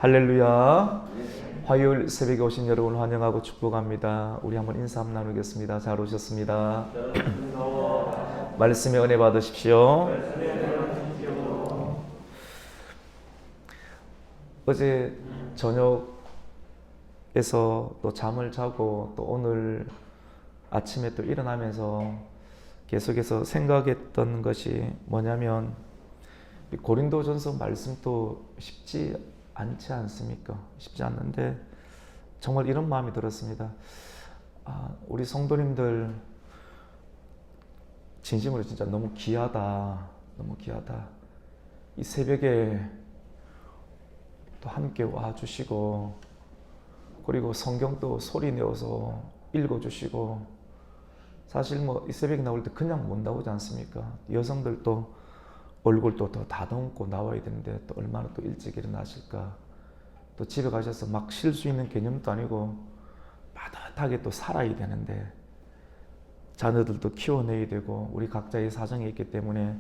할렐루야. 화요일 새벽에 오신 여러분 환영하고 축복합니다. 우리 한번 인사 한번 나누겠습니다. 잘 오셨습니다. 말씀의 은혜 받으십시오. 어제 저녁에서 또 잠을 자고 또 오늘 아침에 또 일어나면서 계속해서 생각했던 것이 뭐냐면 고린도전서 말씀도 쉽지 않지 않습니까? 쉽지 않는데 정말 이런 마음이 들었습니다. 우리 성도님들 진심으로 진짜 너무 귀하다. 너무 귀하다. 이 새벽에 또 함께 와주시고 그리고 성경도 소리 내어서 읽어주시고 사실 뭐 이 새벽에 나올 때 그냥 못 나오지 않습니까? 여성들도 얼굴도 더 다듬고 나와야 되는데 또 얼마나 또 일찍 일어나실까? 또 집에 가셔서 막 쉴 수 있는 개념도 아니고 빠듯하게 또 살아야 되는데 자녀들도 키워내야 되고 우리 각자의 사정이 있기 때문에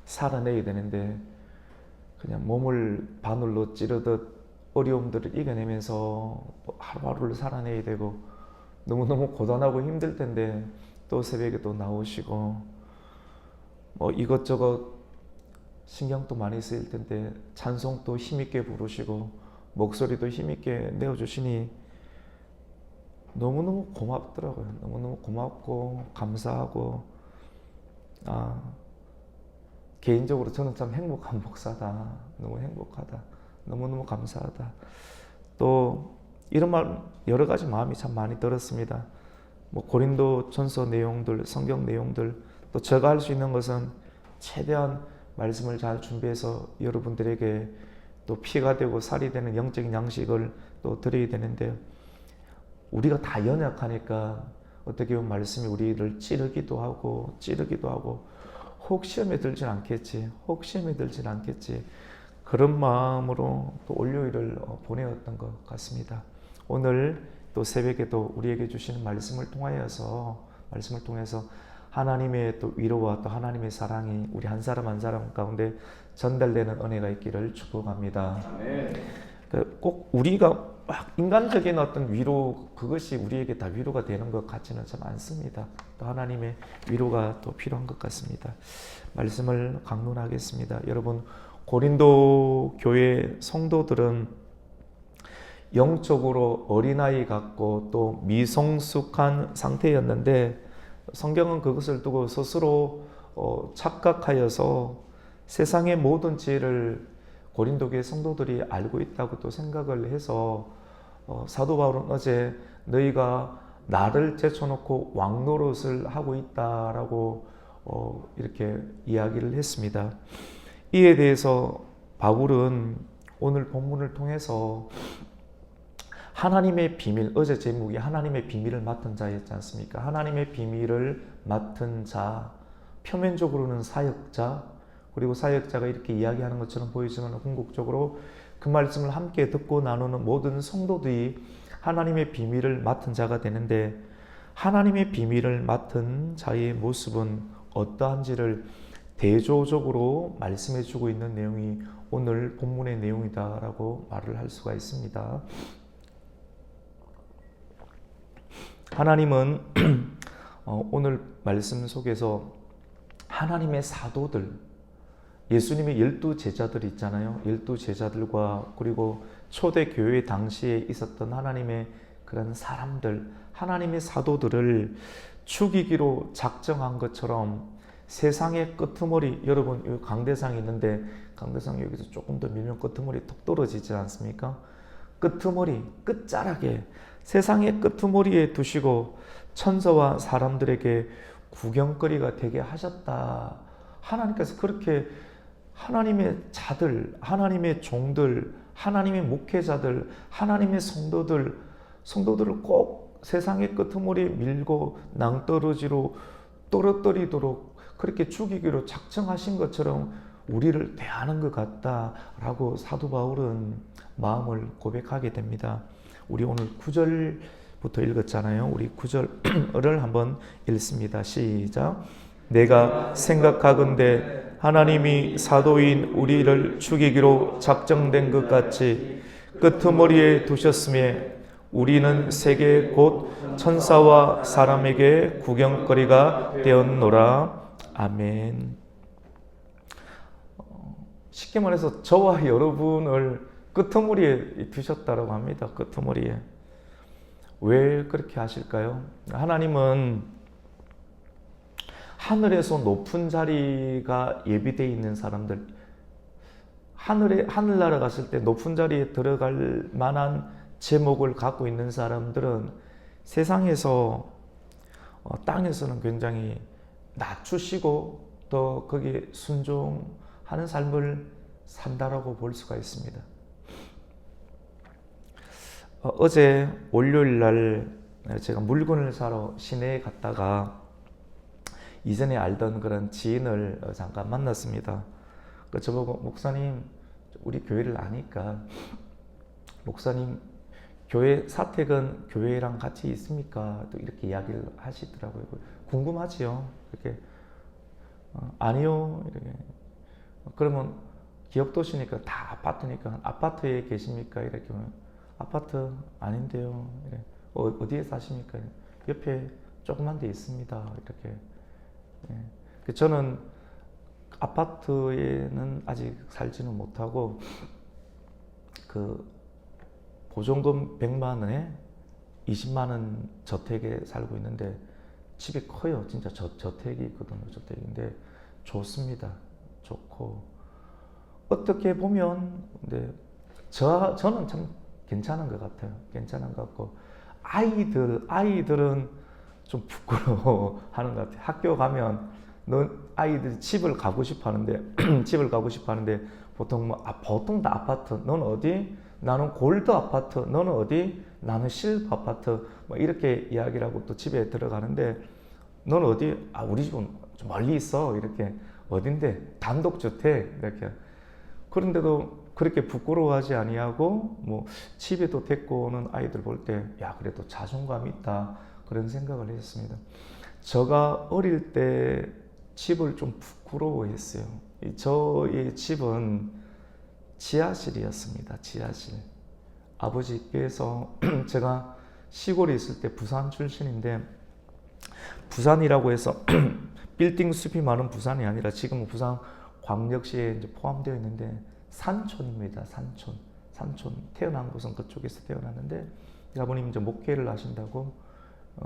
살아내야 되는데 그냥 몸을 바늘로 찌르듯 어려움들을 이겨내면서 하루하루를 살아내야 되고 너무너무 고단하고 힘들 텐데 또 새벽에 또 나오시고 뭐 이것저것 신경도 많이 쓰일 텐데 찬송도 힘있게 부르시고 목소리도 힘있게 내어주시니 너무너무 고맙더라고요. 너무너무 고맙고 감사하고 개인적으로 저는 참 행복한 목사다. 너무 행복하다. 너무너무 감사하다. 또 이런 말 여러 가지 마음이 참 많이 들었습니다. 뭐 고린도전서 내용들, 성경 내용들 또 제가 할 수 있는 것은 최대한 말씀을 잘 준비해서 여러분들에게 또 피가 되고 살이 되는 영적인 양식을 또 드려야 되는데 우리가 다 연약하니까 어떻게 보면 말씀이 우리를 찌르기도 하고 혹 시험에 들진 않겠지, 혹 시험에 들진 않겠지 그런 마음으로 또 월요일을 보내었던 것 같습니다. 오늘 또 새벽에도 우리에게 주시는 말씀을 통해서 하나님의 또 위로와 또 하나님의 사랑이 우리 한 사람 한 사람 가운데 전달되는 은혜가 있기를 축복합니다. 꼭 우리가 막 인간적인 어떤 위로 그것이 우리에게 다 위로가 되는 것 같지는 참 않습니다. 또 하나님의 위로가 또 필요한 것 같습니다. 말씀을 강론하겠습니다. 여러분 고린도 교회 성도들은 영적으로 어린아이 같고 또 미성숙한 상태였는데 성경은 그것을 두고 스스로 착각하여서 세상의 모든 지혜를 고린도 교회 성도들이 알고 있다고 또 생각을 해서 사도 바울은 어제 너희가 나를 제쳐놓고 왕노릇을 하고 있다라고 이렇게 이야기를 했습니다. 이에 대해서 바울은 오늘 본문을 통해서 하나님의 비밀, 어제 제목이 하나님의 비밀을 맡은 자였지 않습니까? 하나님의 비밀을 맡은 자, 표면적으로는 사역자, 그리고 사역자가 이렇게 이야기하는 것처럼 보이지만 궁극적으로 그 말씀을 함께 듣고 나누는 모든 성도들이 하나님의 비밀을 맡은 자가 되는데 하나님의 비밀을 맡은 자의 모습은 어떠한지를 대조적으로 말씀해 주고 있는 내용이 오늘 본문의 내용이다라고 말을 할 수가 있습니다. 하나님은 오늘 말씀 속에서 하나님의 사도들, 예수님의 12제자들 있잖아요. 12제자들과 그리고 초대교회 당시에 있었던 하나님의 그런 사람들, 하나님의 사도들을 죽이기로 작정한 것처럼 세상의 끄트머리, 여러분 여기 강대상이 있는데 강대상 여기서 조금 더 밀면 끄트머리 톡 떨어지지 않습니까? 끄트머리, 끝자락에 세상의 끄트머리에 두시고 천사와 사람들에게 구경거리가 되게 하셨다. 하나님께서 그렇게 하나님의 자들, 하나님의 종들, 하나님의 목회자들, 하나님의 성도들을 꼭 세상의 끄트머리에 밀고 낭떠러지로 떨어뜨리도록 그렇게 죽이기로 작정하신 것처럼 우리를 대하는 것 같다라고 사도 바울은 마음을 고백하게 됩니다. 우리 오늘 9절부터 읽었잖아요. 우리 9절을 한번 읽습니다. 시작. 내가 생각하건대 하나님이 사도인 우리를 죽이기로 작정된 것 같이 끄트머리에 두셨음에 우리는 세계 곧 천사와 사람에게 구경거리가 되었노라. 아멘. 쉽게 말해서 저와 여러분을 끄트머리에 두셨다고 합니다. 끄트머리에. 왜 그렇게 하실까요? 하나님은 하늘에서 높은 자리가 예비되어 있는 사람들, 하늘나라 갔을 때 높은 자리에 들어갈 만한 제목을 갖고 있는 사람들은 세상에서 땅에서는 굉장히 낮추시고 또 거기에 순종하는 삶을 산다라고 볼 수가 있습니다. 어제 월요일 날 제가 물건을 사러 시내에 갔다가 이전에 알던 그런 지인을 잠깐 만났습니다. 저보고 목사님 우리 교회를 아니까 목사님 교회 사택은 교회랑 같이 있습니까? 또 이렇게 이야기를 하시더라고요. 궁금하지요. 이렇게 아니요. 이렇게 그러면 기업도시니까 다 아파트니까 아파트에 계십니까? 이렇게 아파트 아닌데요. 이래. 어디에 사십니까? 옆에 조그만 데 있습니다. 이렇게. 예. 저는 아파트에는 아직 살지는 못하고 그 보증금 100만 원에 20만 원 저택에 살고 있는데 집이 커요. 진짜 저택이 있거든요. 저택인데 좋습니다. 좋고 어떻게 보면 근데 저는 참 괜찮은 것 같아요. 괜찮은 것 같고 아이들은 좀 부끄러워하는 것 같아요. 학교 가면 아이들이 집을 가고 싶어 하는데 집을 가고 싶어 하는데 보통 보통 다 아파트. 넌 어디? 나는 골드 아파트. 너는 어디? 나는 실버 아파트. 이렇게 이야기를 하고 또 집에 들어가는데 넌 어디? 우리 집은 좀 멀리 있어. 이렇게 어딘데? 단독주택 이렇게. 그런데도 그렇게 부끄러워하지 아니하고 집에도 데리고 오는 아이들 볼 때 야 그래도 자존감 있다 그런 생각을 했습니다. 제가 어릴 때 집을 좀 부끄러워했어요. 저의 집은 지하실이었습니다. 지하실. 아버지께서 제가 시골에 있을 때 부산 출신인데 부산이라고 해서 빌딩 숲이 많은 부산이 아니라 지금은 부산 광역시에 이제 포함되어 있는데 산촌입니다. 산촌. 태어난 곳은 그쪽에서 태어났는데 아버님 이제 목회를 하신다고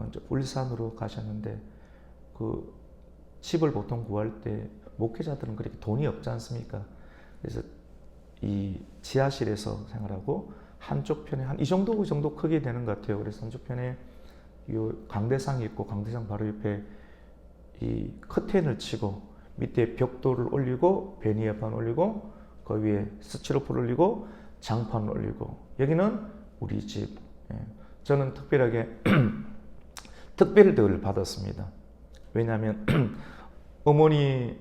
이제 울산으로 가셨는데 그 집을 보통 구할 때 목회자들은 그렇게 돈이 없지 않습니까? 그래서 이 지하실에서 생활하고 한쪽 편에 한 이 정도 크게 되는 것 같아요. 그래서 한쪽 편에 요 강대상이 있고 강대상 바로 옆에 이 커튼을 치고 밑에 벽돌을 올리고 베니어판 올리고 그 위에 스티로폼 올리고 장판 올리고 여기는 우리 집. 저는 특별하게 특별 대우를 받았습니다. 왜냐하면 어머니,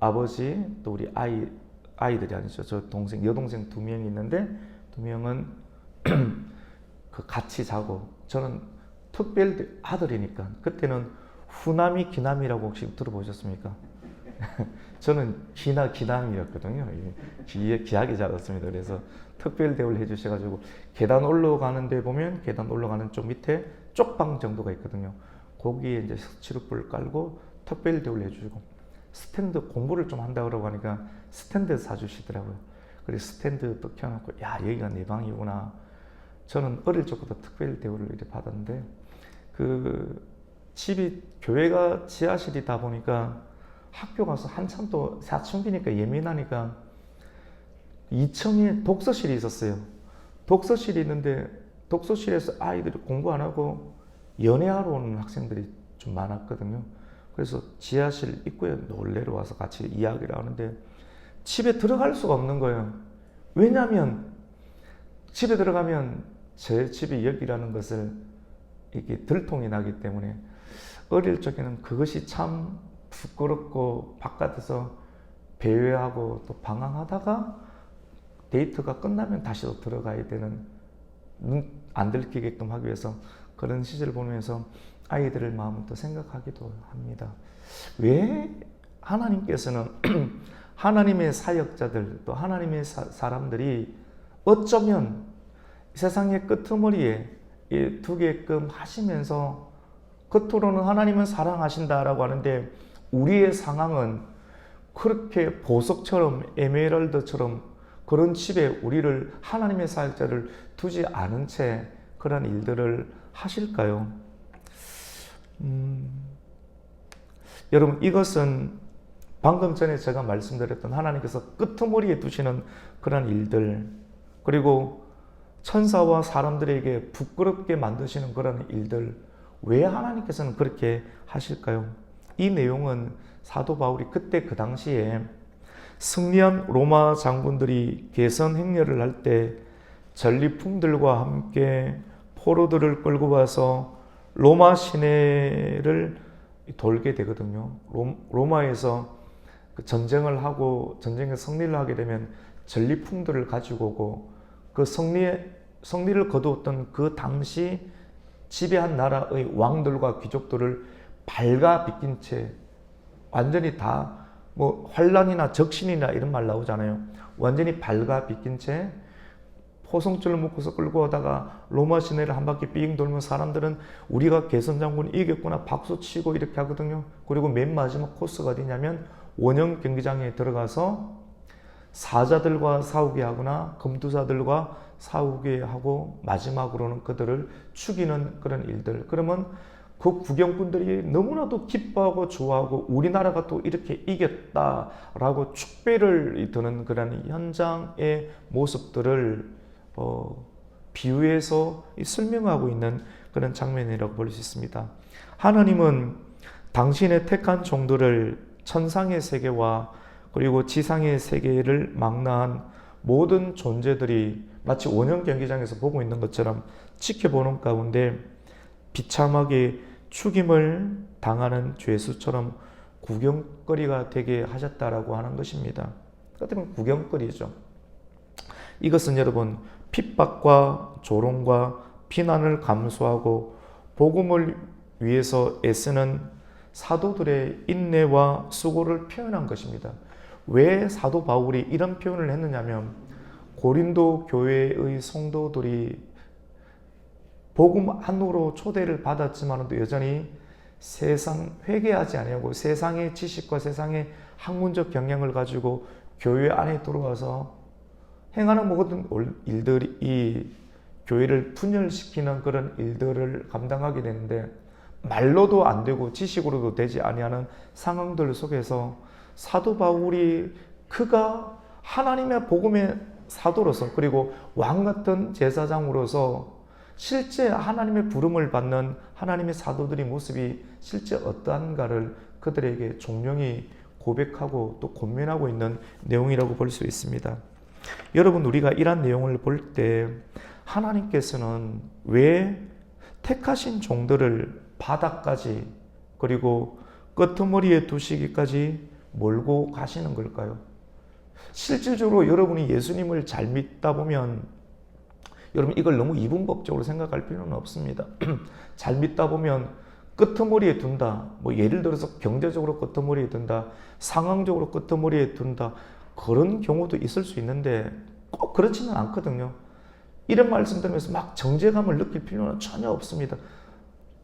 아버지 또 우리 아이들이 아니죠. 저 동생, 여동생 2명이 있는데 2명은 그 같이 자고 저는 특별 아들이니까 그때는 후남이 기남이라고 혹시 들어보셨습니까? 저는 기남이었거든요. 기하게 자랐습니다. 그래서 특별 대우를 해주셔가지고 계단 올라가는데 보면 계단 올라가는 쪽 밑에 쪽방 정도가 있거든요. 거기에 이제 스티로폼을 깔고 특별 대우를 해주시고 스탠드 공부를 좀 한다 그러고 하니까 스탠드 사주시더라고요. 그래서 스탠드 또 켜놓고 야 여기가 내 방이구나. 저는 어릴 적부터 특별 대우를 이렇게 받았는데 그 집이 교회가 지하실이다 보니까 학교 가서 한참 또 사춘기니까 예민하니까 2층에 독서실이 있었어요. 독서실이 있는데 독서실에서 아이들이 공부 안 하고 연애하러 오는 학생들이 좀 많았거든요. 그래서 지하실 입구에 놀래러 와서 같이 이야기를 하는데 집에 들어갈 수가 없는 거예요. 왜냐하면 집에 들어가면 제 집이 여기라는 것을 이게 들통이 나기 때문에 어릴 적에는 그것이 참 부끄럽고 바깥에서 배회하고 또 방황하다가 데이트가 끝나면 다시 또 들어가야 되는 눈 안 들키게끔 하기 위해서 그런 시절을 보면서 아이들의 마음을 또 생각하기도 합니다. 왜 하나님께서는 하나님의 사역자들 또 하나님의 사람들이 어쩌면 세상의 끄트머리에 두게끔 하시면서 겉으로는 하나님은 사랑하신다라고 하는데 우리의 상황은 그렇게 보석처럼 에메랄드처럼 그런 집에 우리를 하나님의 사역자를 두지 않은 채 그런 일들을 하실까요? 여러분, 이것은 방금 전에 제가 말씀드렸던 하나님께서 끄트머리에 두시는 그런 일들, 그리고 천사와 사람들에게 부끄럽게 만드시는 그런 일들, 왜 하나님께서는 그렇게 하실까요? 이 내용은 사도 바울이 그때 그 당시에 승리한 로마 장군들이 개선 행렬을 할 때 전리품들과 함께 포로들을 끌고 와서 로마 시내를 돌게 되거든요. 로마에서 전쟁을 하고 전쟁에 승리를 하게 되면 전리품들을 가지고 오고 그 승리를 거두었던 그 당시 지배한 나라의 왕들과 귀족들을 발가 비낀 채 완전히 다 뭐 환란이나 적신이나 이런 말 나오잖아요. 완전히 발가 비낀 채 포성줄을 묶어서 끌고 오다가 로마 시내를 한 바퀴 삥 돌면 사람들은 우리가 개선 장군 이겼구나 박수 치고 이렇게 하거든요. 그리고 맨 마지막 코스가 어디냐면 원형 경기장에 들어가서 사자들과 싸우게 하거나 검투사들과 싸우게 하고 마지막으로는 그들을 죽이는 그런 일들. 그러면 그 구경꾼들이 너무나도 기뻐하고 좋아하고 우리나라가 또 이렇게 이겼다라고 축배를 드는 그런 현장의 모습들을 비유해서 설명하고 있는 그런 장면이라고 볼 수 있습니다. 하나님은 당신의 택한 종들을 천상의 세계와 그리고 지상의 세계를 망라한 모든 존재들이 마치 원형 경기장에서 보고 있는 것처럼 지켜보는 가운데 비참하게 죽임을 당하는 죄수처럼 구경거리가 되게 하셨다라고 하는 것입니다. 그렇다면 구경거리죠. 이것은 여러분 핍박과 조롱과 비난을 감수하고 복음을 위해서 애쓰는 사도들의 인내와 수고를 표현한 것입니다. 왜 사도 바울이 이런 표현을 했느냐면 고린도 교회의 성도들이 복음 안으로 초대를 받았지만도 여전히 세상 회개하지 아니하고 세상의 지식과 세상의 학문적 경향을 가지고 교회 안에 들어와서 행하는 모든 일들이 이 교회를 분열시키는 그런 일들을 감당하게 되는데 말로도 안 되고 지식으로도 되지 아니하는 상황들 속에서 사도 바울이 그가 하나님의 복음의 사도로서 그리고 왕 같은 제사장으로서 실제 하나님의 부름을 받는 하나님의 사도들의 모습이 실제 어떠한가를 그들에게 종용히 고백하고 또 권면하고 있는 내용이라고 볼 수 있습니다. 여러분, 우리가 이런 내용을 볼 때 하나님께서는 왜 택하신 종들을 바다까지 그리고 끄트머리에 두시기까지 몰고 가시는 걸까요? 실질적으로 여러분이 예수님을 잘 믿다 보면 여러분 이걸 너무 이분법적으로 생각할 필요는 없습니다. 잘 믿다 보면 끄트머리에 둔다. 뭐 예를 들어서 경제적으로 끄트머리에 둔다. 상황적으로 끄트머리에 둔다. 그런 경우도 있을 수 있는데 꼭 그렇지는 않거든요. 이런 말씀 들으면서 막 정죄감을 느낄 필요는 전혀 없습니다.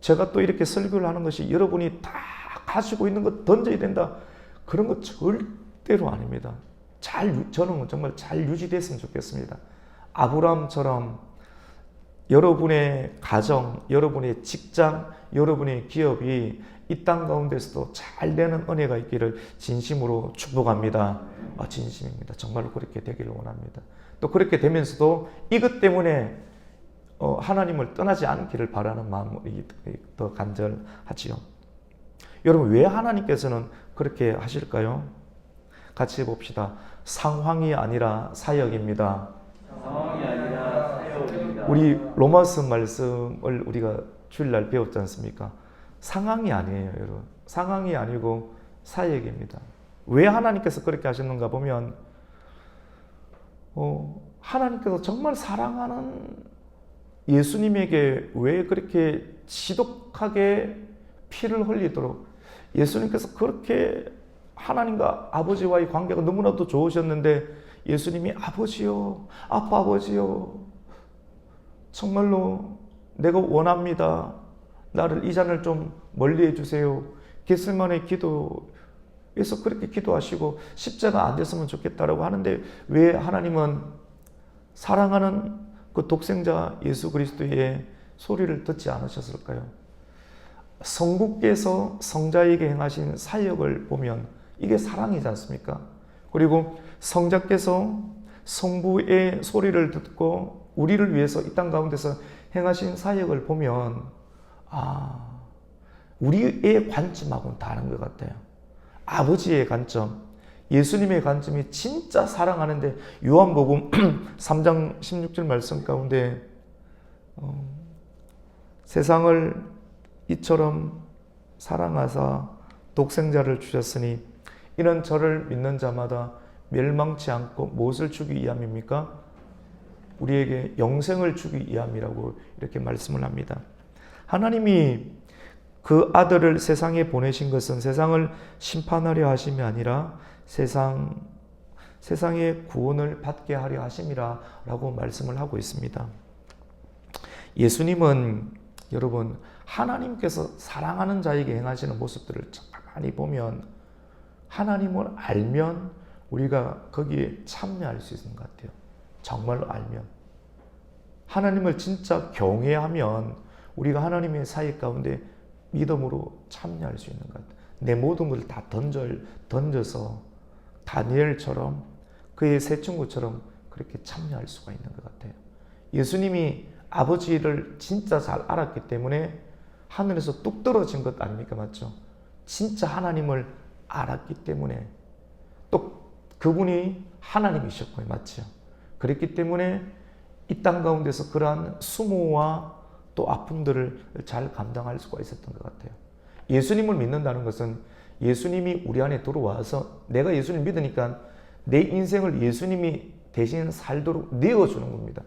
제가 또 이렇게 설교를 하는 것이 여러분이 다 가지고 있는 것 던져야 된다. 그런 거 절대로 아닙니다. 저는 정말 잘 유지됐으면 좋겠습니다. 아브라함처럼 여러분의 가정, 여러분의 직장, 여러분의 기업이 이 땅 가운데서도 잘 되는 은혜가 있기를 진심으로 축복합니다. 진심입니다. 정말로 그렇게 되기를 원합니다. 또 그렇게 되면서도 이것 때문에 하나님을 떠나지 않기를 바라는 마음이 더 간절하지요. 여러분, 왜 하나님께서는 그렇게 하실까요? 같이 봅시다. 상황이 아니라 사역입니다. 상황이 아니라 사역입니다. 우리 로마서 말씀을 우리가 주일날 배웠지 않습니까? 상황이 아니에요, 여러분. 상황이 아니고 사역입니다. 왜 하나님께서 그렇게 하셨는가 보면 하나님께서 정말 사랑하는 예수님에게 왜 그렇게 지독하게 피를 흘리도록 예수님께서 그렇게 하나님과 아버지와의 관계가 너무나도 좋으셨는데 예수님이 아버지요, 아버지요, 정말로 내가 원합니다. 나를 이 잔을 좀 멀리 해주세요. 겟세마네 기도에서 그렇게 기도하시고 십자가 안 됐으면 좋겠다라고 하는데 왜 하나님은 사랑하는 그 독생자 예수 그리스도의 소리를 듣지 않으셨을까요? 성부께서 성자에게 행하신 사역을 보면 이게 사랑이지 않습니까? 그리고 성자께서 성부의 소리를 듣고 우리를 위해서 이 땅 가운데서 행하신 사역을 보면 우리의 관점하고는 다른 것 같아요. 아버지의 관점, 예수님의 관점이 진짜 사랑하는데 요한복음 3장 16절 말씀 가운데 세상을 이처럼 사랑하사 독생자를 주셨으니 이는 저를 믿는 자마다 멸망치 않고 무엇을 주기 위함입니까? 우리에게 영생을 주기 위함이라고 이렇게 말씀을 합니다. 하나님이 그 아들을 세상에 보내신 것은 세상을 심판하려 하심이 아니라 세상의 구원을 받게 하려 하심이라 라고 말씀을 하고 있습니다. 예수님은 여러분 하나님께서 사랑하는 자에게 행하시는 모습들을 많이 보면 하나님을 알면 우리가 거기에 참여할 수 있는 것 같아요. 정말로 알면. 하나님을 진짜 경외하면 우리가 하나님의 사역 가운데 믿음으로 참여할 수 있는 것 같아요. 내 모든 것을 다 던져서 다니엘처럼 그의 세 친구처럼 그렇게 참여할 수가 있는 것 같아요. 예수님이 아버지를 진짜 잘 알았기 때문에 하늘에서 뚝 떨어진 것 아닙니까? 맞죠? 진짜 하나님을 알았기 때문에 또 그분이 하나님이셨고요. 맞죠? 그랬기 때문에 이 땅 가운데서 그러한 수모와 또 아픔들을 잘 감당할 수가 있었던 것 같아요. 예수님을 믿는다는 것은 예수님이 우리 안에 들어와서 내가 예수님 믿으니까 내 인생을 예수님이 대신 살도록 내어주는 겁니다.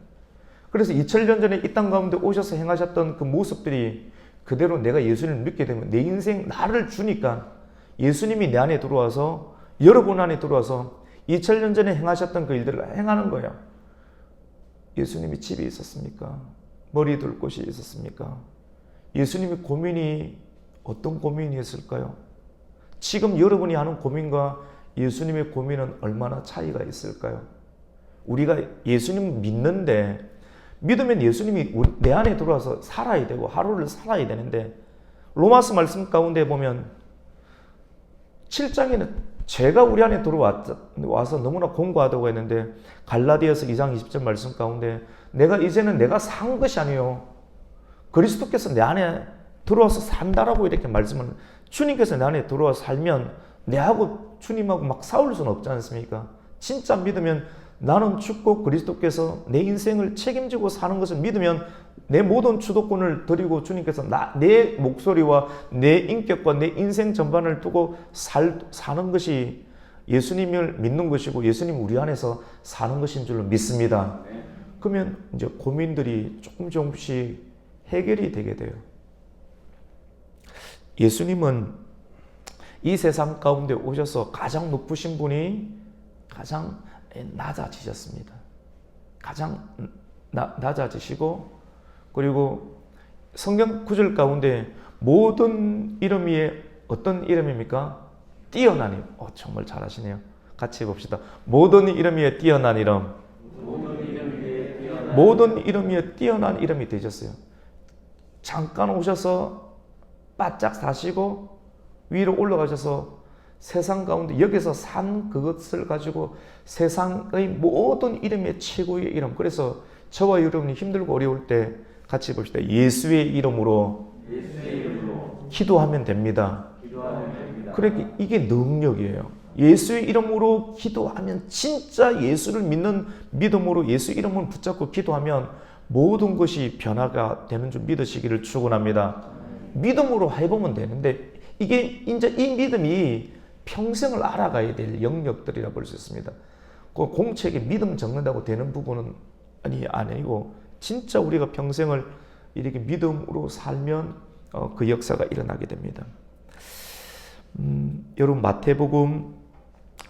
그래서 2000년 전에 이 땅 가운데 오셔서 행하셨던 그 모습들이 그대로 내가 예수님을 믿게 되면 내 인생 나를 주니까 예수님이 내 안에 들어와서 여러분 안에 들어와서 2000년 전에 행하셨던 그 일들을 행하는 거예요. 예수님이 집에 있었습니까? 머리 둘 곳이 있었습니까? 예수님의 고민이 어떤 고민이었을까요? 지금 여러분이 하는 고민과 예수님의 고민은 얼마나 차이가 있을까요? 우리가 예수님을 믿는데 믿으면 예수님이 내 안에 들어와서 살아야 되고 하루를 살아야 되는데 로마서 말씀 가운데 보면 7장에는 죄가 우리 안에 들어와서 너무나 공고하다고 했는데 갈라디아서 2장 20절 말씀 가운데 이제는 내가 산 것이 아니요 그리스도께서 내 안에 들어와서 산다라고 이렇게 말씀을 주님께서 내 안에 들어와서 살면 내하고 주님하고 막 싸울 수는 없지 않습니까? 진짜 믿으면 나는 죽고 그리스도께서 내 인생을 책임지고 사는 것을 믿으면 내 모든 주도권을 드리고 주님께서 내 목소리와 내 인격과 내 인생 전반을 두고 사는 것이 예수님을 믿는 것이고 예수님 우리 안에서 사는 것인 줄로 믿습니다. 그러면 이제 고민들이 조금씩 해결이 되게 돼요. 예수님은 이 세상 가운데 오셔서 가장 높으신 분이 가장 낮아지셨습니다. 가장 낮아지시고 그리고 성경 구절 가운데 모든 이름 위에 어떤 이름입니까? 뛰어난 이름. 정말 잘하시네요. 같이 해봅시다. 모든 이름 위에 뛰어난 이름. 모든 이름 위에 뛰어난 이름이 되셨어요. 잠깐 오셔서 바짝 사시고 위로 올라가셔서 세상 가운데 여기서 산 그것을 가지고 세상의 모든 이름의 최고의 이름. 그래서 저와 여러분이 힘들고 어려울 때 같이 봅시다. 예수의 이름으로 기도하면 됩니다. 그러니까 이게 능력이에요. 예수의 이름으로 기도하면 진짜 예수를 믿는 믿음으로 예수 이름을 붙잡고 기도하면 모든 것이 변화가 되는 줄 믿으시기를 축원합니다. 믿음으로 해보면 되는데 이게 이제 이 믿음이 평생을 알아가야 될 영역들이라 볼 수 있습니다. 그 공책에 믿음 적는다고 되는 부분은 아니고 진짜 우리가 평생을 이렇게 믿음으로 살면 그 역사가 일어나게 됩니다. 여러분 마태복음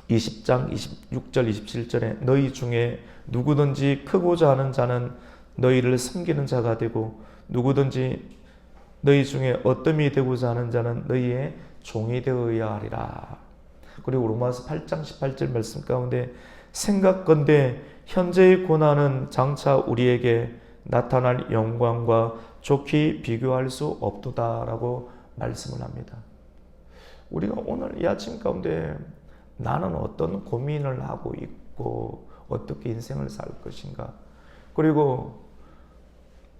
20장 26절 27절에 너희 중에 누구든지 크고자 하는 자는 너희를 섬기는 자가 되고 누구든지 너희 중에 어뜸이 되고자 하는 자는 너희의 종이 되어야 하리라. 그리고 로마서 8장 18절 말씀 가운데 생각건대 현재의 고난은 장차 우리에게 나타날 영광과 좋게 비교할 수 없도다라고 말씀을 합니다. 우리가 오늘 이 아침 가운데 나는 어떤 고민을 하고 있고 어떻게 인생을 살 것인가, 그리고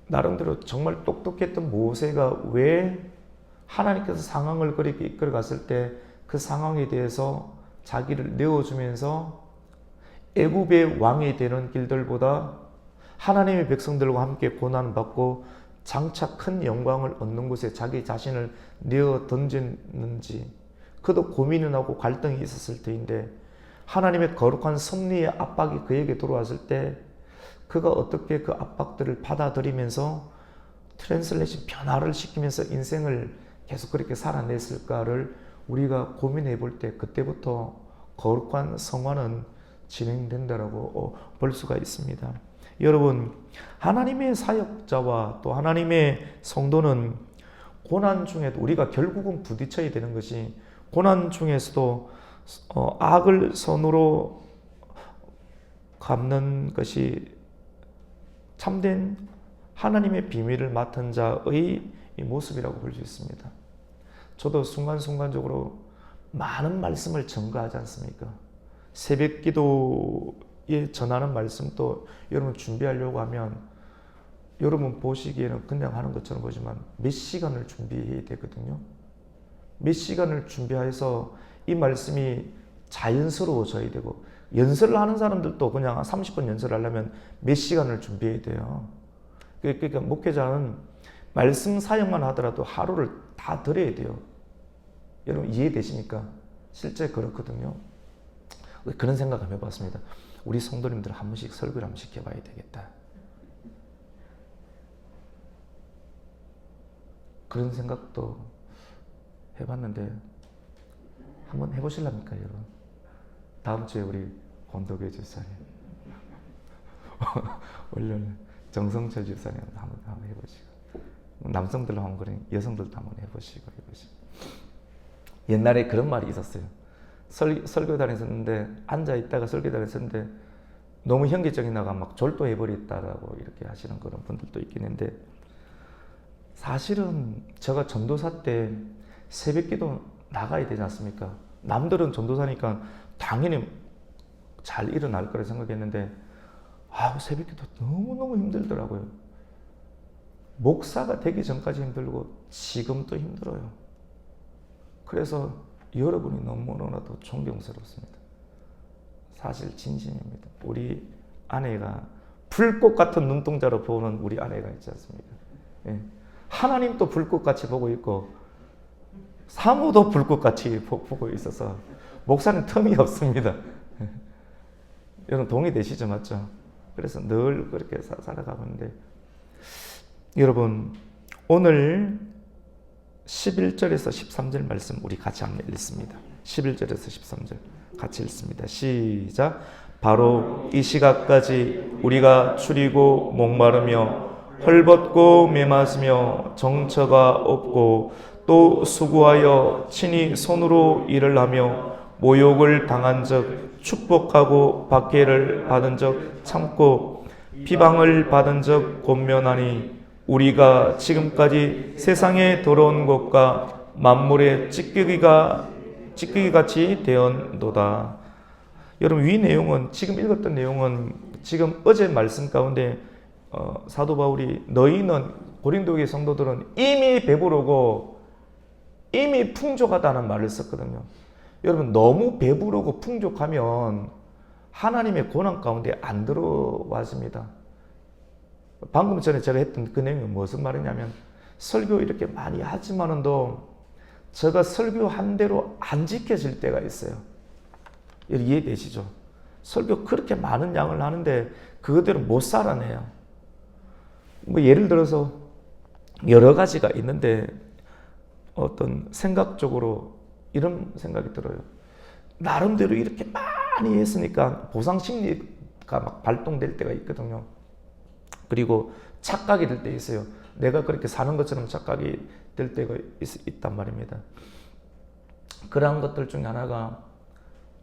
나름대로 정말 똑똑했던 모세가 왜 하나님께서 상황을 그렇게 이끌어 갔을 때 그 상황에 대해서 자기를 내어주면서 애굽의 왕이 되는 길들보다 하나님의 백성들과 함께 고난받고 장차 큰 영광을 얻는 곳에 자기 자신을 내어 던졌는지 그도 고민을 하고 갈등이 있었을 때인데, 하나님의 거룩한 섭리의 압박이 그에게 들어왔을 때 그가 어떻게 그 압박들을 받아들이면서 트랜슬레이션 변화를 시키면서 인생을 계속 그렇게 살아냈을까를 우리가 고민해 볼 때 그때부터 거룩한 성화는 진행된다라고 볼 수가 있습니다. 여러분, 하나님의 사역자와 또 하나님의 성도는 고난 중에도 우리가 결국은 부딪혀야 되는 것이, 고난 중에서도 악을 선으로 갚는 것이 참된 하나님의 비밀을 맡은 자의 이 모습이라고 볼 수 있습니다. 저도 순간순간적으로 많은 말씀을 전가하지 않습니까? 새벽 기도에 전하는 말씀도 여러분 준비하려고 하면 여러분 보시기에는 그냥 하는 것처럼 보지만 몇 시간을 준비해야 되거든요. 몇 시간을 준비해서 이 말씀이 자연스러워져야 되고, 연설을 하는 사람들도 그냥 30분 연설하려면 몇 시간을 준비해야 돼요. 그러니까 목회자는 말씀 사역만 하더라도 하루를 다 들어야 돼요. 여러분 이해되십니까? 실제 그렇거든요. 그런 생각 한번 해봤습니다. 우리 성도님들 한 번씩 설교를 한번 시켜봐야 되겠다. 그런 생각도 해봤는데 한번 해보실랍니까, 여러분? 다음 주에 우리 권도교 집사님, 월요일 정성철 집사님 한번 해보시고, 남성들도 한번 그래, 여성들도 한번 해보시고. 옛날에 그런 말이 있었어요. 설교단에 있었는데 앉아있다가 설교단에 있었는데 너무 현기증이 나가 막 졸도해버렸다라고 이렇게 하시는 그런 분들도 있긴 한데, 사실은 제가 전도사 때 새벽기도 나가야 되지 않습니까? 남들은 전도사니까 당연히 잘 일어날 거라 생각했는데 새벽기도 너무너무 힘들더라고요. 목사가 되기 전까지 힘들고 지금도 힘들어요. 그래서 여러분이 너무너무나도 존경스럽습니다. 사실 진심입니다. 우리 아내가 불꽃 같은 눈동자로 보는 우리 아내가 있지 않습니까? 예. 하나님도 불꽃같이 보고 있고 사모도 불꽃같이 보고 있어서 목사는 틈이 없습니다. 여러분 동의되시죠? 맞죠? 그래서 늘 그렇게 살아가고 있는데, 여러분 오늘 11절에서 13절 말씀 우리 같이 한번 읽습니다. 11절에서 13절 같이 읽습니다. 시작. 바로 이 시각까지 우리가 추리고 목마르며 헐벗고 메마르며 정처가 없고 또 수고하여 친히 손으로 일을 하며 모욕을 당한 적 축복하고 박해를 받은 적 참고 비방을 받은 적 권면하니 우리가 지금까지 세상에 들어온 것과 만물의 찌꺼기같이 되었도다. 여러분 이 내용은, 지금 읽었던 내용은 지금 어제 말씀 가운데 사도 바울이 너희는, 고린도교의 성도들은 이미 배부르고 이미 풍족하다는 말을 썼거든요. 여러분 너무 배부르고 풍족하면 하나님의 고난 가운데 안 들어와집니다. 방금 전에 제가 했던 그 내용이 무슨 말이냐면, 설교 이렇게 많이 하지만은도 제가 설교한 대로 안 지켜질 때가 있어요. 이해되시죠? 설교 그렇게 많은 양을 하는데 그거대로 못 살아내요. 예를 들어서 여러 가지가 있는데 어떤 생각적으로 이런 생각이 들어요. 나름대로 이렇게 많이 했으니까 보상 심리가 막 발동될 때가 있거든요. 그리고 착각이 될 때 있어요. 내가 그렇게 사는 것처럼 착각이 될 때가 있단 말입니다. 그러한 것들 중에 하나가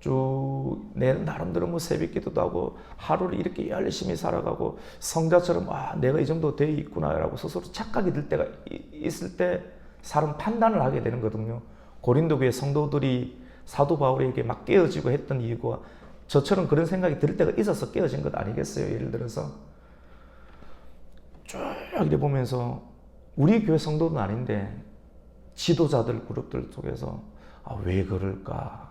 쭉 내 나름대로 뭐 새벽 기도도 하고 하루를 이렇게 열심히 살아가고 성자처럼 내가 이 정도 돼 있구나라고 스스로 착각이 들 때가 있을 때 사람 판단을 하게 되는 거거든요. 고린도 교회 성도들이 사도 바울에게 막 깨어지고 했던 이유가 저처럼 그런 생각이 들 때가 있어서 깨어진 것 아니겠어요? 예를 들어서 쭉 이래 보면서 우리 교회 성도는 아닌데 지도자들 그룹들 속에서 왜 그럴까?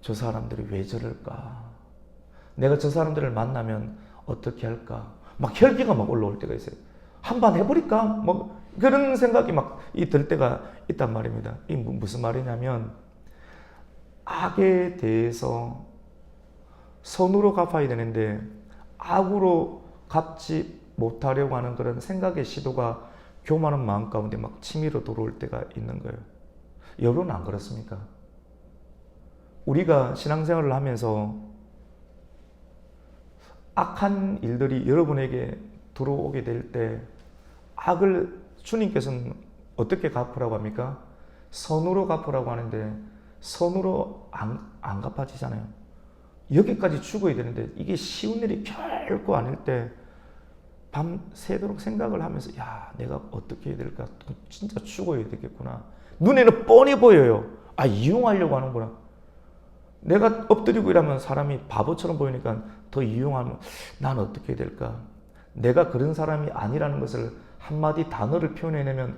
저 사람들이 왜 저럴까? 내가 저 사람들을 만나면 어떻게 할까? 막 혈기가 막 올라올 때가 있어요. 한번 해버릴까? 뭐 그런 생각이 막 들 때가 있단 말입니다. 이 무슨 말이냐면 악에 대해서 선으로 갚아야 되는데 악으로 갚지 못하려고 하는 그런 생각의 시도가 교만한 마음 가운데 막 치밀어 들어올 때가 있는 거예요. 여러분 안 그렇습니까? 우리가 신앙생활을 하면서 악한 일들이 여러분에게 들어오게 될 때 악을 주님께서는 어떻게 갚으라고 합니까? 선으로 갚으라고 하는데 선으로 안 갚아지잖아요. 여기까지 죽어야 되는데 이게 쉬운 일이 결코 아닐 때 밤새도록 생각을 하면서 내가 어떻게 해야 될까? 진짜 죽어야 되겠구나. 눈에는 뻔히 보여요. 이용하려고 하는구나. 내가 엎드리고 이러면 사람이 바보처럼 보이니까 더 이용하면 난 어떻게 해야 될까? 내가 그런 사람이 아니라는 것을 한마디 단어를 표현해내면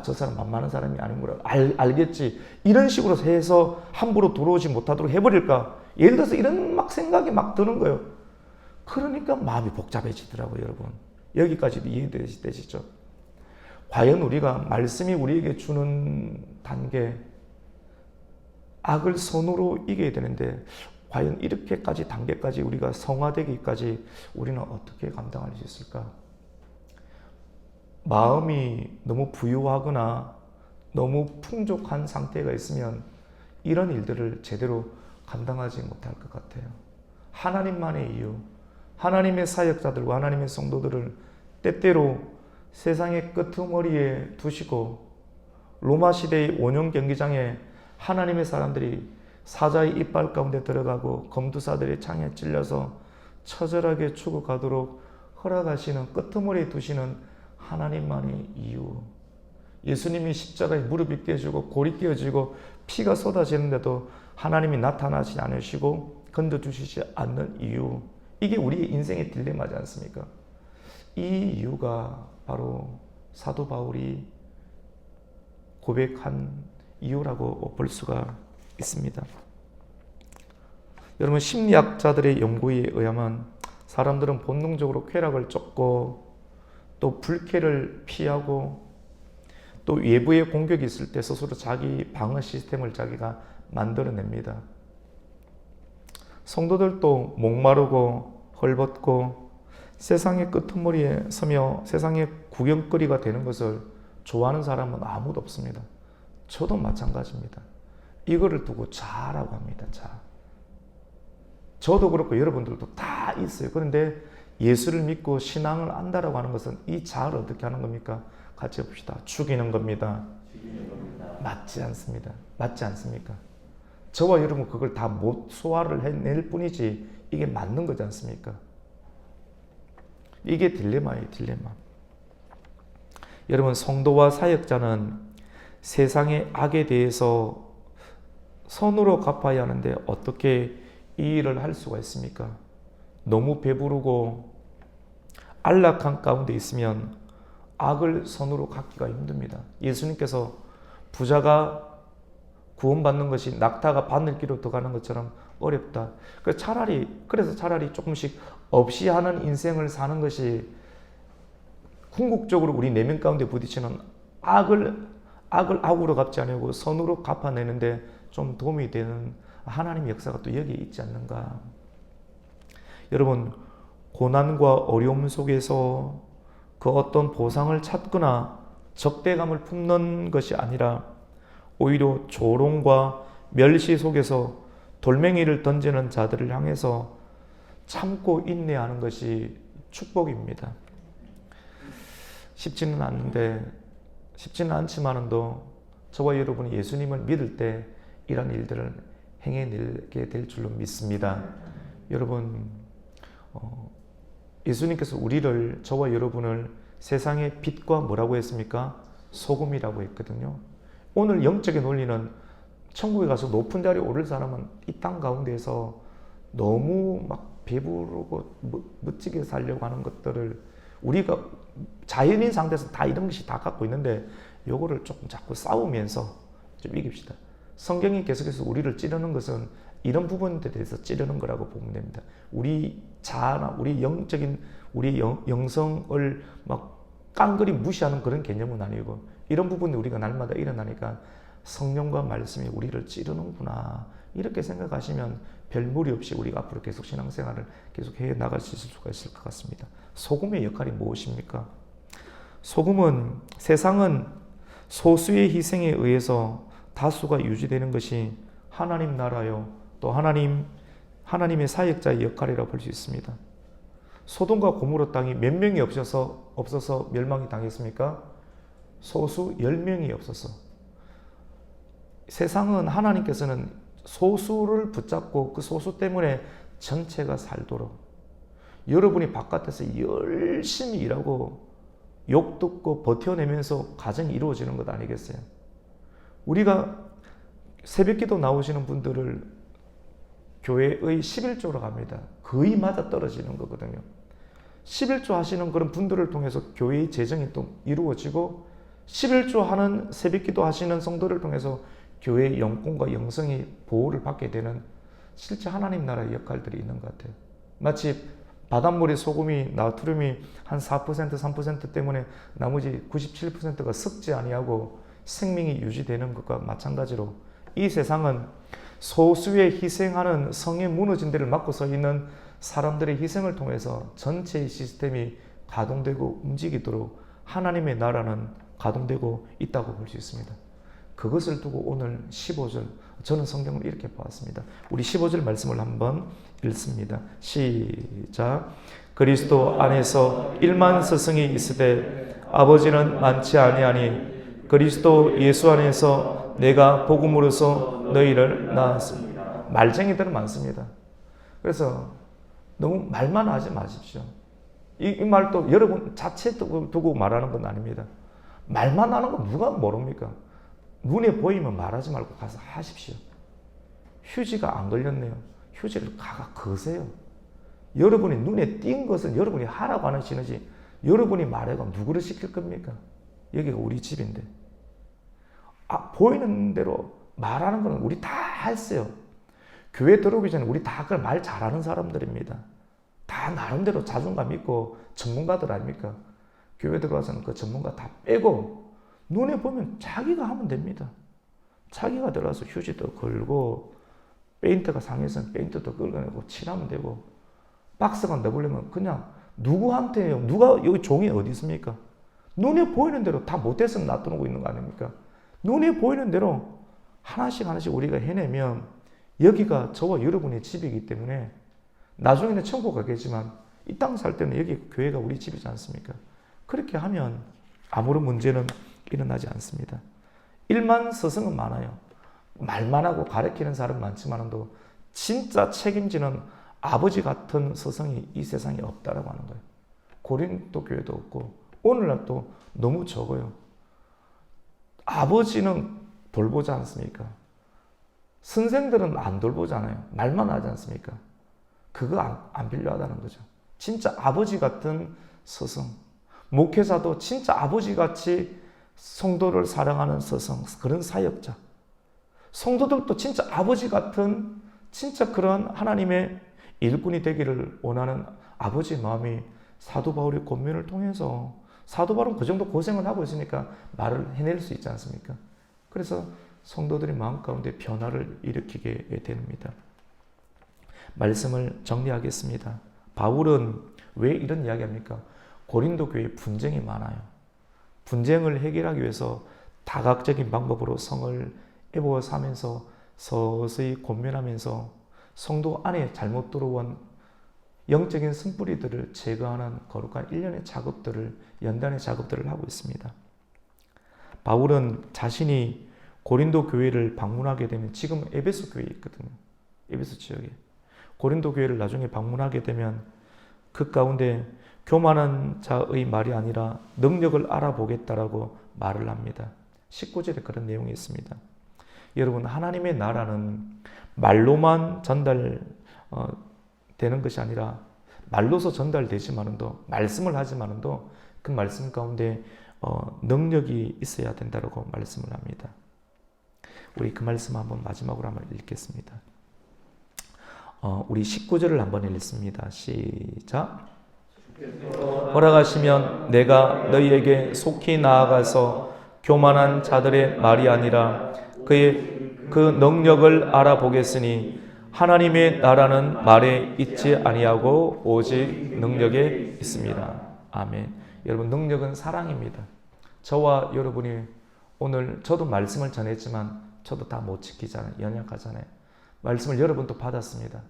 저 사람 만만한 사람이 아닌구나. 알겠지. 이런 식으로 해서 함부로 들어오지 못하도록 해버릴까? 예를 들어서 이런 막 생각이 막 드는 거예요. 그러니까 마음이 복잡해지더라고요, 여러분. 여기까지도 이해되시죠? 과연 우리가 말씀이 우리에게 주는 단계, 악을 선으로 이겨야 되는데 과연 이렇게까지 단계까지 우리가 성화되기까지 우리는 어떻게 감당할 수 있을까? 마음이 너무 부유하거나 너무 풍족한 상태가 있으면 이런 일들을 제대로 감당하지 못할 것 같아요. 하나님만의 이유, 하나님의 사역자들과 하나님의 성도들을 때때로 세상의 끄트머리에 두시고 로마 시대의 원형 경기장에 하나님의 사람들이 사자의 이빨 가운데 들어가고 검두사들의 창에 찔려서 처절하게 죽어가도록 허락하시는 끄트머리에 두시는 하나님만의 이유. 예수님이 십자가에 무릎이 깨지고 골이 깨어지고 피가 쏟아지는데도 하나님이 나타나지 않으시고 건져주시지 않는 이유. 이게 우리의 인생의 딜레마지 않습니까? 이 이유가 바로 사도 바울이 고백한 이유라고 볼 수가 있습니다. 여러분, 심리학자들의 연구에 의하면 사람들은 본능적으로 쾌락을 쫓고 또 불쾌를 피하고 또 외부의 공격이 있을 때 스스로 자기 방어 시스템을 자기가 만들어냅니다. 성도들도 목마르고 헐벗고 세상의 끄트머리에 서며 세상의 구경거리가 되는 것을 좋아하는 사람은 아무도 없습니다. 저도 마찬가지입니다. 이거를 두고 자라고 합니다. 자. 저도 그렇고 여러분들도 다 있어요. 그런데 예수를 믿고 신앙을 안다라고 하는 것은 이 자를 어떻게 하는 겁니까? 같이 봅시다. 죽이는 겁니다. 맞지 않습니다. 맞지 않습니까? 저와 여러분 그걸 다 못 소화를 해낼 뿐이지 이게 맞는 거지 않습니까? 이게 딜레마예요. 딜레마. 여러분, 성도와 사역자는 세상의 악에 대해서 선으로 갚아야 하는데 어떻게 이 일을 할 수가 있습니까? 너무 배부르고 안락한 가운데 있으면 악을 선으로 갚기가 힘듭니다. 예수님께서 부자가 구원받는 것이 낙타가 바늘기로 들어가는 것처럼 어렵다. 그래서 차라리 조금씩 없이 하는 인생을 사는 것이 궁극적으로 우리 내면 가운데 부딪히는 악을 악으로 갚지 않고 선으로 갚아내는데 좀 도움이 되는 하나님의 역사가 또 여기에 있지 않는가. 여러분, 고난과 어려움 속에서 그 어떤 보상을 찾거나 적대감을 품는 것이 아니라 오히려 조롱과 멸시 속에서 돌멩이를 던지는 자들을 향해서 참고 인내하는 것이 축복입니다. 쉽지는 않지만도 저와 여러분이 예수님을 믿을 때 이런 일들을 행해내게 될 줄로 믿습니다. 여러분, 예수님께서 저와 여러분을 세상의 빛과 뭐라고 했습니까? 소금이라고 했거든요. 오늘 영적인 원리는 천국에 가서 높은 자리에 오를 사람은 이 땅 가운데에서 너무 막 배부르고 멋지게 살려고 하는 것들을 우리가 자연인 상태에서 다 이런 것이 다 갖고 있는데 요거를 조금 자꾸 싸우면서 좀 이깁시다. 성경이 계속해서 우리를 찌르는 것은 이런 부분에 대해서 찌르는 거라고 보면 됩니다. 우리 자아나 우리 영적인 우리 영성을 막 깡그리 무시하는 그런 개념은 아니고 이런 부분이 우리가 날마다 일어나니까 성령과 말씀이 우리를 찌르는구나 이렇게 생각하시면 별 무리 없이 우리가 앞으로 계속 신앙생활을 계속 해 나갈 수 있을 수가 있을 것 같습니다. 소금의 역할이 무엇입니까? 세상은 소수의 희생에 의해서 다수가 유지되는 것이 하나님 나라요 또 하나님의 사역자의 역할이라고 볼 수 있습니다. 소돔과 고모라 땅이 몇 명이 없어서 멸망이 당했습니까? 소수 10명이 없어서. 세상은 하나님께서는 소수를 붙잡고 그 소수 때문에 전체가 살도록 여러분이 바깥에서 열심히 일하고 욕 듣고 버텨내면서 가정이 이루어지는 것 아니겠어요? 우리가 새벽기도 나오시는 분들을 교회의 11조로 갑니다. 거의 맞아 떨어지는 거거든요. 11조 하시는 그런 분들을 통해서 교회의 재정이 또 이루어지고 11조 하는 새벽기도 하시는 성도를 통해서 교회의 영권과 영성이 보호를 받게 되는 실제 하나님 나라의 역할들이 있는 것 같아요. 마치 바닷물에 소금이 나트륨이 한 4%, 3% 때문에 나머지 97%가 썩지 아니하고 생명이 유지되는 것과 마찬가지로 이 세상은 소수의 희생하는 성에 무너진 데를 막고 서 있는 사람들의 희생을 통해서 전체의 시스템이 가동되고 움직이도록 하나님의 나라는 가동되고 있다고 볼 수 있습니다. 그것을 두고 오늘 15절, 저는 성경을 이렇게 보았습니다. 우리 15절 말씀을 한번 읽습니다. 시작. 그리스도 안에서 1만 스승이 있으되 아버지는 많지 아니하니 그리스도 예수 안에서 내가 복음으로써 너희를 낳았습니다. 말쟁이들은 많습니다. 그래서 너무 말만 하지 마십시오. 이 말도 여러분 자체 두고 말하는 건 아닙니다. 말만 하는 건 누가 모릅니까? 눈에 보이면 말하지 말고 가서 하십시오. 휴지가 안 걸렸네요. 휴지를 거세요. 여러분이 눈에 띈 것은 여러분이 하라고 하는 신이지 여러분이 말해가 누구를 시킬 겁니까? 여기가 우리 집인데. 보이는 대로 말하는 거는 우리 다 했어요. 교회 들어오기 전에 우리 다 그걸 말 잘하는 사람들입니다. 다 나름대로 자존감 있고 전문가들 아닙니까? 교회 들어와서는 그 전문가 다 빼고 눈에 보면 자기가 하면 됩니다. 자기가 들어와서 휴지도 걸고 페인트가 상해서는 페인트도 긁어내고 칠하면 되고 박스가 넣으려면 그냥 누구한테요? 누가 여기 종이 어디 있습니까? 눈에 보이는 대로 다 못해서 놔두고 있는 거 아닙니까? 눈에 보이는 대로 하나씩 우리가 해내면 여기가 저와 여러분의 집이기 때문에 나중에는 천국 가겠지만 이 땅 살 때는 여기 교회가 우리 집이지 않습니까? 그렇게 하면 아무런 문제는 일어나지 않습니다. 1만 스승은 많아요. 말만 하고 가르치는 사람 많지만도 진짜 책임지는 아버지 같은 스승이 이 세상에 없다라고 하는 거예요. 고린도 교회도 없고 오늘날 또 너무 적어요. 아버지는 돌보지 않습니까? 선생들은 안 돌보잖아요. 말만 하지 않습니까? 그거 안 필요하다는 거죠. 진짜 아버지 같은 스승. 목회자도 진짜 아버지같이 성도를 사랑하는 스승, 그런 사역자. 성도들도 진짜 아버지 같은 진짜 그런 하나님의 일꾼이 되기를 원하는 아버지의 마음이 사도 바울의 권면을 통해서 사도 바울은 그 정도 고생을 하고 있으니까 말을 해낼 수 있지 않습니까? 그래서 성도들의 마음 가운데 변화를 일으키게 됩니다. 말씀을 정리하겠습니다. 바울은 왜 이런 이야기합니까? 고린도 교회에 분쟁이 많아요. 분쟁을 해결하기 위해서 다각적인 방법으로 성을 애워서 하면서 서서히 권면하면서 성도 안에 잘못 들어온 영적인 쓴뿌리들을 제거하는 거룩한 일련의 작업들을, 연단의 작업들을 하고 있습니다. 바울은 자신이 고린도 교회를 방문하게 되면, 지금 에베소 교회에 있거든요. 에베소 지역에. 고린도 교회를 나중에 방문하게 되면 그 가운데 교만한 자의 말이 아니라 능력을 알아보겠다라고 말을 합니다. 19절에 그런 내용이 있습니다. 여러분, 하나님의 나라는 말로만 전달되는 것이 아니라 말로서 전달되지만도, 말씀을 하지만도 그 말씀 가운데 능력이 있어야 된다고 말씀을 합니다. 우리 그 말씀 한번 마지막으로 한번 읽겠습니다. 우리 19절을 한번 읽습니다. 시작. 허락하시면 내가 너희에게 속히 나아가서 교만한 자들의 말이 아니라 그 능력을 알아보겠으니 하나님의 나라는 말에 있지 아니하고 오직 능력에 있습니다. 아멘. 여러분, 능력은 사랑입니다. 저와 여러분이 오늘, 저도 말씀을 전했지만 저도 다 못 지키잖아요. 연약하잖아요. 말씀을 여러분도 받았습니다.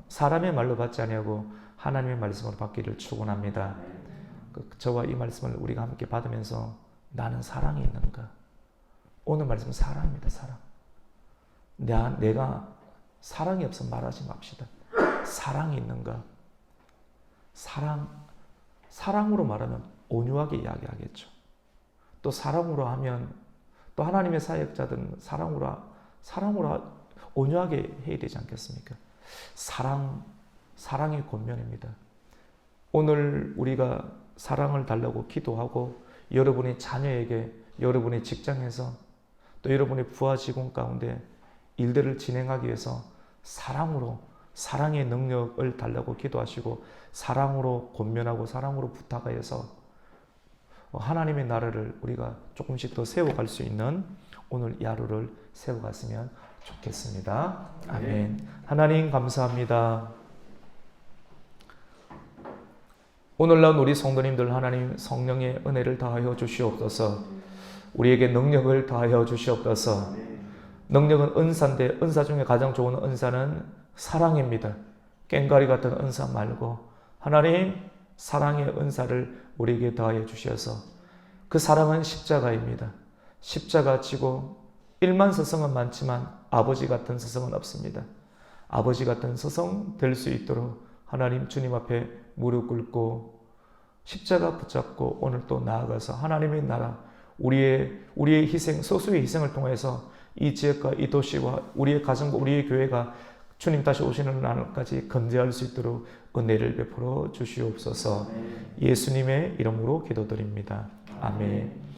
사람의 말로 받지 아니하고 하나님의 말씀으로 받기를 축원합니다. 저와 이 말씀을 우리가 함께 받으면서 나는 사랑이 있는가? 오늘 말씀은 사랑입니다. 사랑. 내가 사랑이 없으면 말하지 맙시다. 사랑이 있는가? 사랑으로 말하면 온유하게 이야기하겠죠. 또 사랑으로 하면, 또 하나님의 사역자들은 사랑으로 온유하게 해야 되지 않겠습니까? 사랑의 권면입니다. 오늘 우리가 사랑을 달라고 기도하고, 여러분의 자녀에게, 여러분의 직장에서, 또 여러분의 부하 직원 가운데 일들을 진행하기 위해서 사랑의 능력을 달라고 기도하시고, 사랑으로 권면하고 사랑으로 부탁하여서 하나님의 나라를 우리가 조금씩 더 세워갈 수 있는 오늘 이 하루를 세워갔으면 좋겠습니다. 아멘. 하나님 감사합니다. 오늘날 우리 성도님들, 하나님 성령의 은혜를 더하여 주시옵소서. 우리에게 능력을 더하여 주시옵소서. 능력은 은사인데, 은사 중에 가장 좋은 은사는 사랑입니다. 꽹과리 같은 은사 말고 하나님 사랑의 은사를 우리에게 더하여 주셔서, 그 사랑은 십자가입니다. 십자가 지고 일만 스승은 많지만 아버지 같은 스승은 없습니다. 아버지 같은 스승 될 수 있도록 하나님 주님 앞에 무릎 꿇고 십자가 붙잡고 오늘 또 나아가서 하나님의 나라, 우리의 희생, 소수의 희생을 통해서 이 지역과 이 도시와 우리의 가정과 우리의 교회가 주님 다시 오시는 날까지 건재할 수 있도록 은혜를 베풀어 주시옵소서. 예수님의 이름으로 기도드립니다. 아멘.